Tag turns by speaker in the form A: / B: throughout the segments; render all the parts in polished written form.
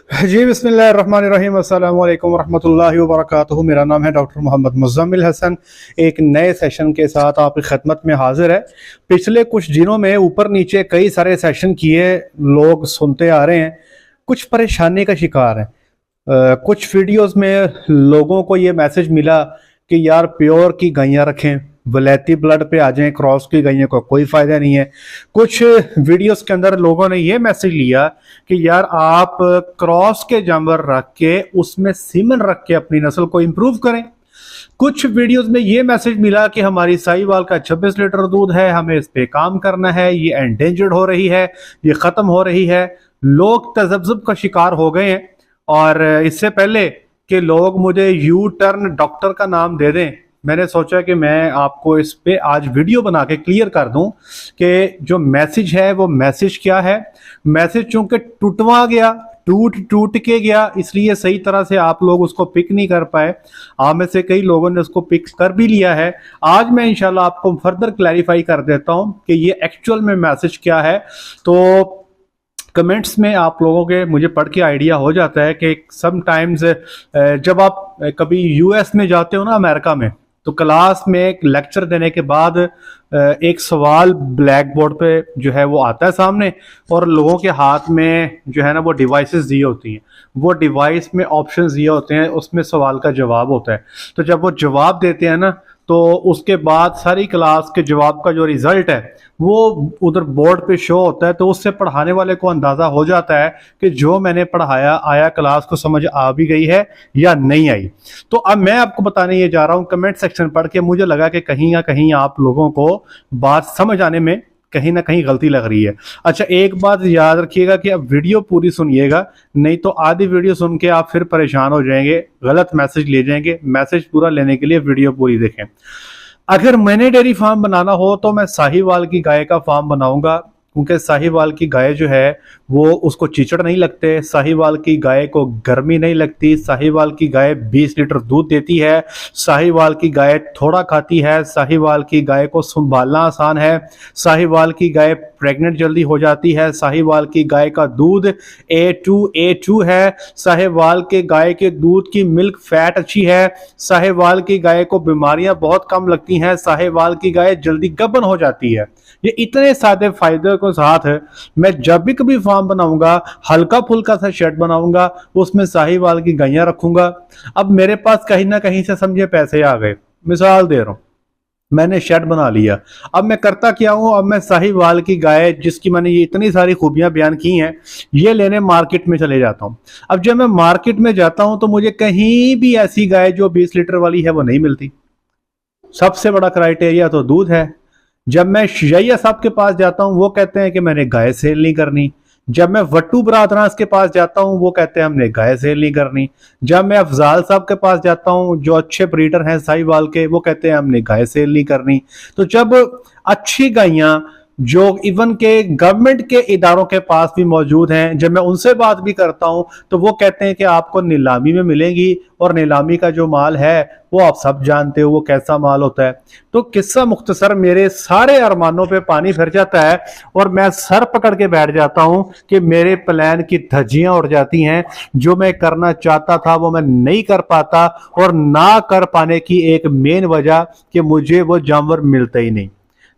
A: जी बिस्मिल्लाहिर्रहमानिर्रहीम अस्सलाम वालेकुम रहमतुल्लाहि व बरकातुहू। मेरा नाम है डॉक्टर मोहम्मद मुज़म्मिल हसन। एक नए सेशन के साथ आपकी खिदमत में हाजिर है। पिछले कुछ दिनों में ऊपर नीचे कई सारे सेशन किए, लोग सुनते आ रहे हैं, कुछ परेशानी का शिकार हैं। कुछ वीडियोस में लोगों को ये मैसेज मिला कि यार प्योर की गायें रखें, वलैती ब्लड पे आ जाएं, क्रॉस की गायों का कोई फायदा नहीं है। कुछ वीडियोस के अंदर लोगों ने ये मैसेज लिया कि यार आप क्रॉस के जानवर रख के उसमें सीमन रख के अपनी नस्ल को इंप्रूव करें। कुछ वीडियोस में ये मैसेज मिला कि हमारी साहिवाल का 26 लीटर दूध है, हमें इस पे काम करना है, ये एंडेंजर्ड हो रही है, ये खत्म हो रही है। लोग तजब्जुब का शिकार हो गए हैं। और इससे पहले कि लोग मुझे यू टर्न डॉक्टर का नाम दे दें, मैंने सोचा कि मैं आपको इस पे आज वीडियो बना के क्लियर कर दूं कि जो मैसेज है वो मैसेज क्या है। मैसेज चूंकि टूटवा गया, टूट के गया, इसलिए सही तरह से आप लोग उसको पिक नहीं कर पाए। आप में से कई लोगों ने उसको पिक कर भी लिया है। आज मैं इंशाल्लाह आपको फर्दर क्लैरिफाई कर देता हूं कि ये एक्चुअल में मैसेज क्या है। तो कमेंट्स में आप लोगों के मुझे पढ़ के आइडिया हो जाता है कि समटाइम्स जब आप कभी यूएस में जाते हो ना, अमेरिका में, तो क्लास में एक लेक्चर देने के बाद एक सवाल ब्लैक बोर्ड पे जो है वो आता है सामने, और लोगों के हाथ में जो है ना वो डिवाइसेस दी होती हैं। वो डिवाइस में ऑप्शंस दिए होते हैं, उसमें सवाल का जवाब होता है। तो जब वो जवाब देते हैं ना, तो उसके बाद सारी क्लास के जवाब का जो रिजल्ट है वो उधर बोर्ड पे शो होता है। तो उससे पढ़ाने वाले को अंदाजा हो जाता है कि जो मैंने पढ़ाया आया क्लास को समझ आ भी गई है या नहीं आई। तो अब मैं आपको बताने ये जा रहा हूँ, कमेंट सेक्शन पढ़ के मुझे लगा कि कहीं ना कहीं आप लोगों को बात समझ आने में कहीं ना कहीं गलती लग रही है। अच्छा, एक बात याद रखिएगा कि अब वीडियो पूरी सुनिएगा, नहीं तो आधी वीडियो सुन के आप फिर परेशान हो जाएंगे, गलत मैसेज ले जाएंगे। मैसेज पूरा लेने के लिए वीडियो पूरी देखें। अगर मैंने डेयरी फार्म बनाना हो तो मैं साहिवाल की गाय का फार्म बनाऊंगा, क्योंकि साहिवाल की गाय जो है वो उसको चीचड़ नहीं लगते, साहिवाल की गाय को गर्मी नहीं लगती, साहिवाल की गाय 20 लीटर दूध देती है, साहिवाल की गाय थोड़ा खाती है, साहिवाल की गाय को संभालना आसान है, साहिवाल की गाय प्रेग्नेंट जल्दी हो जाती है, साहिवाल की गाय का दूध A2 है, साहिवाल के गाय के दूध की मिल्क फैट अच्छी है, साहिवाल की गाय को बीमारियां बहुत कम लगती हैं, साहिवाल की गाय जल्दी गबन हो जाती है। ये इतने सादे फायदे के साथ है। मैं जब भी कभी फार्म बनाऊंगा, हल्का फुल्का सा शेड बनाऊंगा, उसमें साहिवाल की गायें रखूंगा। अब मेरे पास कहीं ना कहीं से समझे पैसे आ गए, मिसाल दे रहा हूं, मैंने शेड बना लिया। अब मैं करता क्या हूं, अब मैं साहिवाल की गाय जिसकी मैंने ये इतनी सारी खूबियां बयान की हैं, ये लेने मार्केट में चले जाता हूं। अब जब मैं मार्केट में जाता हूं तो मुझे कहीं भी ऐसी गाय जो 20 लीटर वाली है वो नहीं मिलती। सबसे बड़ा क्राइटेरिया तो दूध है। जब मैं शैया साहब के पास जाता हूं वो कहते हैं कि मैंने गाय सेल नहीं करनी। जब मैं वट्टू बरादरास के पास जाता हूं वो कहते हैं हमने गाय सेल नहीं करनी। जब मैं अफजाल साहब के पास जाता हूं जो अच्छे ब्रीडर हैं साहिवाल के, वो कहते हैं हमने गाय सेल नहीं करनी। तो जब अच्छी गायें जो इवन के गवर्नमेंट के इदारों के पास भी मौजूद हैं, जब मैं उनसे बात भी करता हूं तो वो कहते हैं कि आपको नीलामी में मिलेंगी, और नीलामी का जो माल है वो आप सब जानते हो वो कैसा माल होता है। तो किस्सा मुख्तसर मेरे सारे अरमानों पे पानी फिर जाता है और मैं सर पकड़ के बैठ जाता हूं कि मेरे प्लान की धज्जियां उड़ जाती हैं। जो मैं करना चाहता था वो मैं नहीं कर पाता, और ना कर पाने की एक मेन वजह कि मुझे वो जानवर मिलते ही नहीं।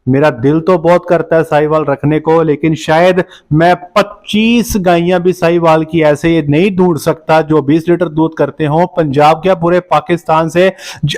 A: मेरा दिल तो बहुत करता है साहिवाल रखने को, लेकिन शायद मैं 25 गायें भी साहिवाल की ऐसे नहीं ढूंढ सकता जो 20 लीटर दूध करते हो पंजाब क्या पूरे पाकिस्तान से।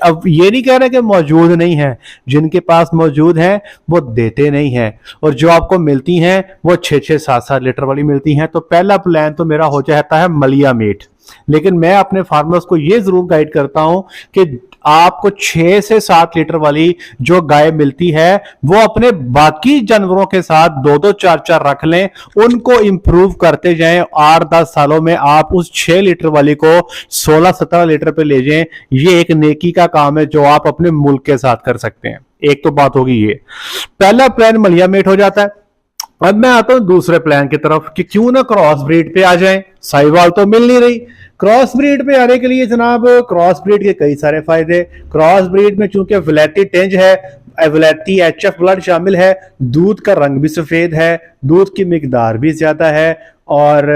A: अब ये नहीं कह रहे कि मौजूद नहीं है, जिनके पास मौजूद है वो देते नहीं है, और जो आपको मिलती हैं वो 6-6 7-7 लीटर वाली मिलती हैं। तो पहला प्लान तो मेरा हो जाता है मलिया मीट। लेकिन मैं अपने फार्मर्स को ये जरूर गाइड करता हूं कि आपको 6 से 7 लीटर वाली जो गाय मिलती है वो अपने बाकी जानवरों के साथ 2-2 4-4 रख लें, उनको इंप्रूव करते जाएं। 8-10 सालों में आप उस 6 लीटर वाली को 16-17 लीटर पे ले जाएं। ये एक नेकी का काम है जो आप अपने मुल्क के साथ कर सकते हैं। एक तो बात होगी ये, पहला प्लान मलिया मीट हो जाता है। अब मैं आता हूं दूसरे प्लान की तरफ कि क्यों ना क्रॉस ब्रीड पे आ जाएं। साहिवाल तो मिल नहीं रही, क्रॉस ब्रीड पे आने के लिए जनाब क्रॉस ब्रीड के कई सारे फायदे। क्रॉस ब्रीड में चूंकि वलैती टेंज है, वलैती HF ब्लड शामिल है, दूध का रंग भी सफेद है, दूध की मिकदार भी ज्यादा है, और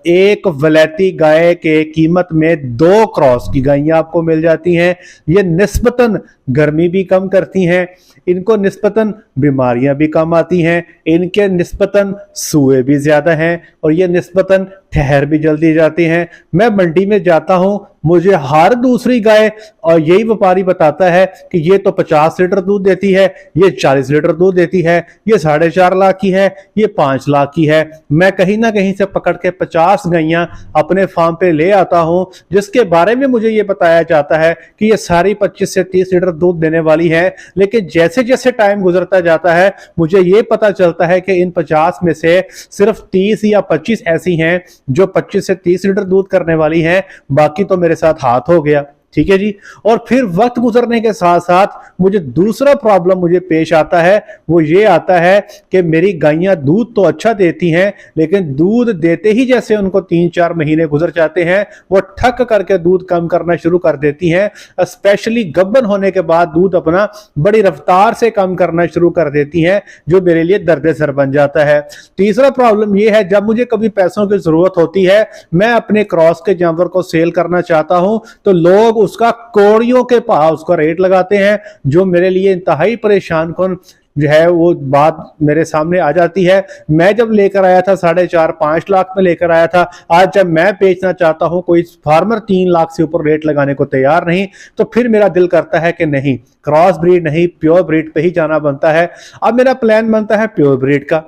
A: एक वलैती गाय के कीमत में 2 क्रॉस की गायें आपको मिल जाती हैं। ये निस्बतन गर्मी भी कम करती हैं, इनको निस्बतन बीमारियां भी कम आती हैं, इनके निस्बतन सूए भी ज्यादा हैं और ये निस्बतन ठहर भी जल्दी जाती हैं। मैं मंडी में जाता हूं, मुझे हर दूसरी गाय और यही व्यापारी बताता है कि ये तो 50 लीटर दूध देती है, ये 40 लीटर दूध देती है, ये 4.5 लाख की है, ये 5 लाख की है। मैं कहीं ना कहीं से पकड़ के 50 गायें अपने फार्म पे ले आता हूं, जिसके बारे में मुझे ये बताया जाता है कि ये सारी 25 से 30 लीटर दूध देने वाली है। लेकिन जैसे जैसे टाइम गुजरता जाता है मुझे ये पता चलता है कि इन 50 में से सिर्फ 30 या 25 ऐसी हैं जो 25 से 30 लीटर दूध करने वाली हैं, बाकी तो मेरे साथ हाथ हो गया। ठीक है जी। और फिर वक्त गुजरने के साथ साथ मुझे दूसरा प्रॉब्लम मुझे पेश आता है, वो ये आता है कि मेरी गायें दूध तो अच्छा देती हैं, लेकिन दूध देते ही जैसे उनको 3-4 महीने गुजर जाते हैं वो ठक करके दूध कम करना शुरू कर देती हैं। स्पेशली गब्बन होने के बाद दूध अपना बड़ी रफ्तार से कम करना शुरू कर देती हैं, जो मेरे लिए दर्द सर बन जाता है। तीसरा प्रॉब्लम यह है, जब मुझे कभी पैसों की जरूरत होती है, मैं अपने क्रॉस के जानवर को सेल करना चाहता हूं, तो लोग उसका कौड़ियों के भाव उसका रेट लगाते हैं, जो मेरे लिए इंतहाई परेशान कौन जो है वो बात मेरे सामने आ जाती है। मैं जब लेकर आया था 4.5-5 लाख में लेकर आया था, आज जब मैं बेचना चाहता हूं कोई फार्मर 3 लाख से ऊपर रेट लगाने को तैयार नहीं, तो फिर मेरा दिल करता है कि नहीं, क्रॉस ब्रीड नहीं, प्योर ब्रीड पे ही जाना बनता है। अब मेरा प्लान बनता है प्योर ब्रीड का।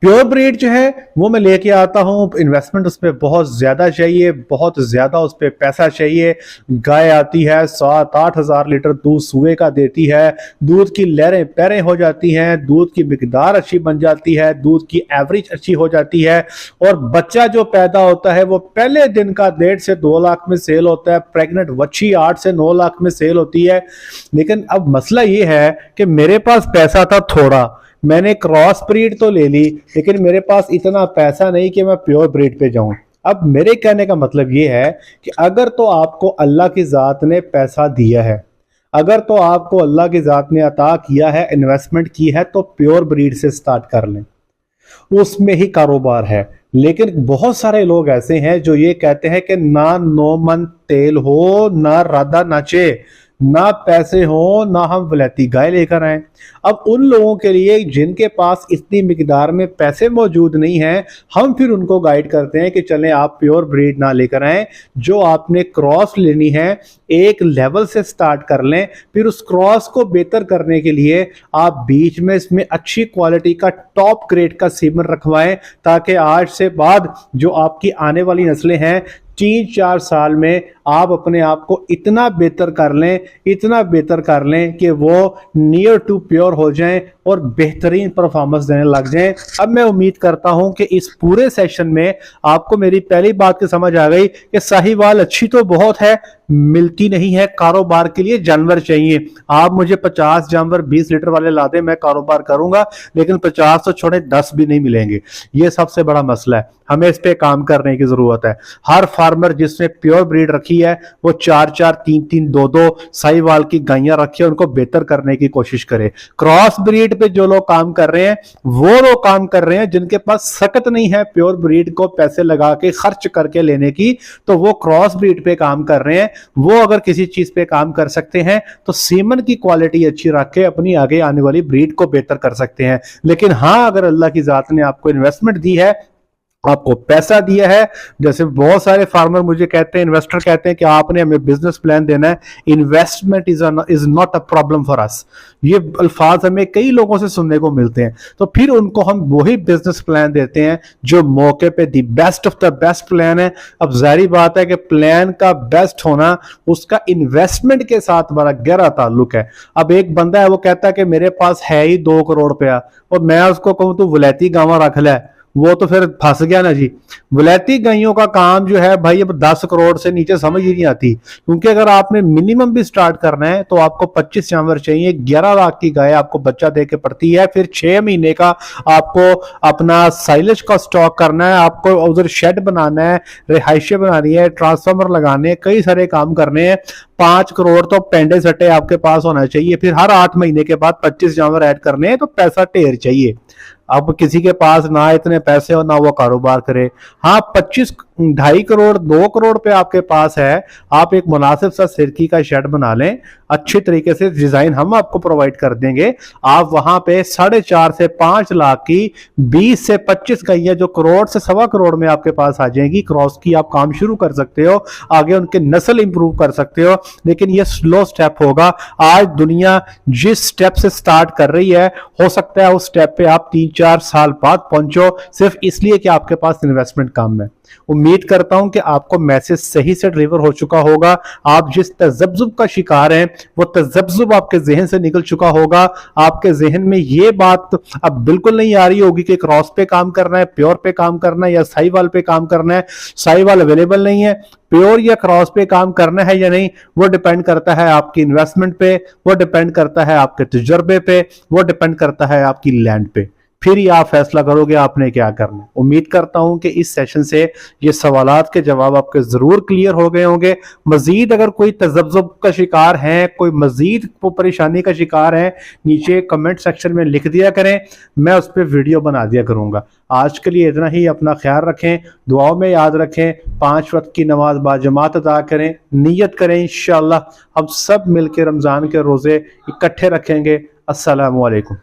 A: प्योर ब्रीड जो है वो मैं लेके आता हूं, इन्वेस्टमेंट उस पर बहुत ज्यादा चाहिए, बहुत ज्यादा उस पर पैसा चाहिए। गाय आती है 7-8 हजार लीटर दूध सुबह का देती है, दूध की लहरें पैरें हो जाती हैं, दूध की मिकदार अच्छी बन जाती है, दूध की एवरेज अच्छी हो जाती है, और बच्चा जो पैदा होता है वो पहले दिन का 1.5 से 2 लाख में सेल होता है। प्रेग्नेंट बच्ची 8 से 9 लाख में सेल होती है। लेकिन अब मसला ये है कि मेरे पास पैसा था थोड़ा, मैंने क्रॉस ब्रीड तो ले ली, लेकिन मेरे पास इतना पैसा नहीं कि मैं प्योर ब्रीड पे जाऊं। अब मेरे कहने का मतलब ये है कि अगर तो आपको अल्लाह की जात ने पैसा दिया है, अगर तो आपको अल्लाह की जात ने अता किया है, इन्वेस्टमेंट की है, तो प्योर ब्रीड से स्टार्ट कर लें, उसमें ही कारोबार है। लेकिन बहुत सारे लोग ऐसे हैं जो ये कहते हैं कि ना 9 मन तेल हो, ना राधा नाचे, ना पैसे हो, ना हम वलैती गाय लेकर आए। अब उन लोगों के लिए जिनके पास इतनी मिकदार में पैसे मौजूद नहीं हैं, हम फिर उनको गाइड करते हैं कि चलें आप प्योर ब्रीड ना लेकर आएं, जो आपने क्रॉस लेनी है एक लेवल से स्टार्ट कर लें। फिर उस क्रॉस को बेहतर करने के लिए आप बीच में इसमें अच्छी क्वालिटी का टॉप ग्रेड का सीमन रखवाएं, ताकि आज से बाद जो आपकी आने वाली नस्लें हैं 3-4 साल में आप अपने आप को इतना बेहतर कर लें, इतना बेहतर कर लें कि वो नियर टू प्योर हो जाएं और बेहतरीन परफॉर्मेंस देने लग जाएं। अब मैं उम्मीद करता हूं कि इस पूरे सेशन में आपको मेरी पहली बात की समझ आ गई कि साहिवाल अच्छी तो बहुत है, मिलती नहीं है। कारोबार के लिए जानवर चाहिए। आप मुझे 50 जानवर 20 लीटर वाले ला दें, मैं कारोबार करूंगा, लेकिन 50 तो छोड़े 10 भी नहीं मिलेंगे। ये सबसे बड़ा मसला है, हमें इस पे काम करने की जरूरत है। हर फार्मर जिसने प्योर ब्रीड रखी है वो 4-4, 3-3, 2-2 साहिवाल की गायें रखी है, उनको बेहतर करने की कोशिश करे। क्रॉस ब्रीड पे जो लोग काम कर रहे हैं वो लोग काम कर रहे हैं जिनके पास सकत नहीं है प्योर ब्रीड को पैसे लगा के खर्च करके लेने की, तो वो क्रॉस ब्रीड पे काम कर रहे हैं। वो अगर किसी चीज पे काम कर सकते हैं तो सीमन की क्वालिटी अच्छी रख के अपनी आगे आने वाली ब्रीड को बेहतर कर सकते हैं। लेकिन हाँ, अगर अल्लाह की जात ने आपको इन्वेस्टमेंट दी है, आपको पैसा दिया है, जैसे बहुत सारे फार्मर मुझे कहते हैं, इन्वेस्टर कहते हैं कि आपने हमें बिजनेस प्लान देना है, investment is not a problem for us. ये अल्फाज हमें कई लोगों से सुनने को मिलते हैं, तो फिर उनको हम वही बिजनेस प्लान देते हैं जो मौके पे the best of the best plan है। अब जाहिर बात है कि प्लान का बेस्ट होना उसका इन्वेस्टमेंट के साथ बड़ा गहरा ताल्लुक है। अब एक बंदा है वो कहता है कि मेरे पास है ही 2 करोड़ रुपया, और मैं उसको कहूं तो वलैती गांव रख ले, वो तो फिर फंस गया ना जी। वलैती गायों का काम जो है भाई अब 10 करोड़ से नीचे समझ ही नहीं आती, क्योंकि अगर आपने मिनिमम भी स्टार्ट करना है तो आपको 25 जानवर चाहिए। 11 लाख की गाय आपको बच्चा दे के पड़ती है, फिर 6 महीने का आपको अपना साइलेज का स्टॉक करना है, आपको उधर शेड बनाना है, रिहाइशें बनानी है, ट्रांसफार्मर लगाने हैं, कई सारे काम करने हैं। 5 करोड़ तो पेंडे सट्टे आपके पास होना चाहिए। फिर हर 8 महीने के बाद 25 जानवर ऐड करने हैं, तो पैसा ढेर चाहिए। अब किसी के पास ना इतने पैसे हो ना वो कारोबार करे, हाँ 25 2.5 करोड़ 2 करोड़ पे आपके पास है, आप एक मुनासिब सा सिरकी का शेड बना लें, अच्छी तरीके से डिजाइन हम आपको प्रोवाइड कर देंगे। आप वहां पे 4.5 से 5 लाख की 20 से 25 गैया जो करोड़ से 1.25 करोड़ में आपके पास आ जाएंगी, क्रॉस की आप काम शुरू कर सकते हो, आगे उनके नस्ल इंप्रूव कर सकते हो। लेकिन ये स्लो स्टेप होगा। आज दुनिया जिस स्टेप से स्टार्ट कर रही है, हो सकता है उस स्टेप पे आप 3-4 साल बाद पहुंचो, सिर्फ इसलिए कि आपके पास इन्वेस्टमेंट कम है। उम्मीद करता हूं कि आपको मैसेज सही से डिलीवर हो चुका होगा। आप जिस तजब्जुब का शिकार हैं वो तजब्जुब आपके जहन से निकल चुका होगा। आपके जहन में ये बात अब बिल्कुल नहीं आ रही होगी कि क्रॉस पे काम करना है, प्योर पे काम करना है या साहीवाल पे काम करना है। साहीवाल अवेलेबल नहीं है, प्योर या क्रॉस पे काम करना है या नहीं, वो डिपेंड करता है आपकी इन्वेस्टमेंट पे, वो डिपेंड करता है आपके तजुर्बे पे, वो डिपेंड करता है आपकी लैंड पे। फिर ही आप फैसला करोगे आपने क्या करना है। उम्मीद करता हूं कि इस सेशन से ये सवालात के जवाब आपके जरूर क्लियर हो गए होंगे। मजीद अगर कोई तजब्जुब का शिकार है, कोई मजीद परेशानी का शिकार है, नीचे कमेंट सेक्शन में लिख दिया करें, मैं उस पर वीडियो बना दिया करूंगा। आज के लिए इतना ही। अपना ख्याल रखें, दुआओं में याद रखें, 5 वक्त की नमाज बाजमात अदा करें, नियत करें इंशाअल्लाह हम सब मिलकर रमजान के रोजे इकट्ठे रखेंगे। अस्सलामु अलैकुम।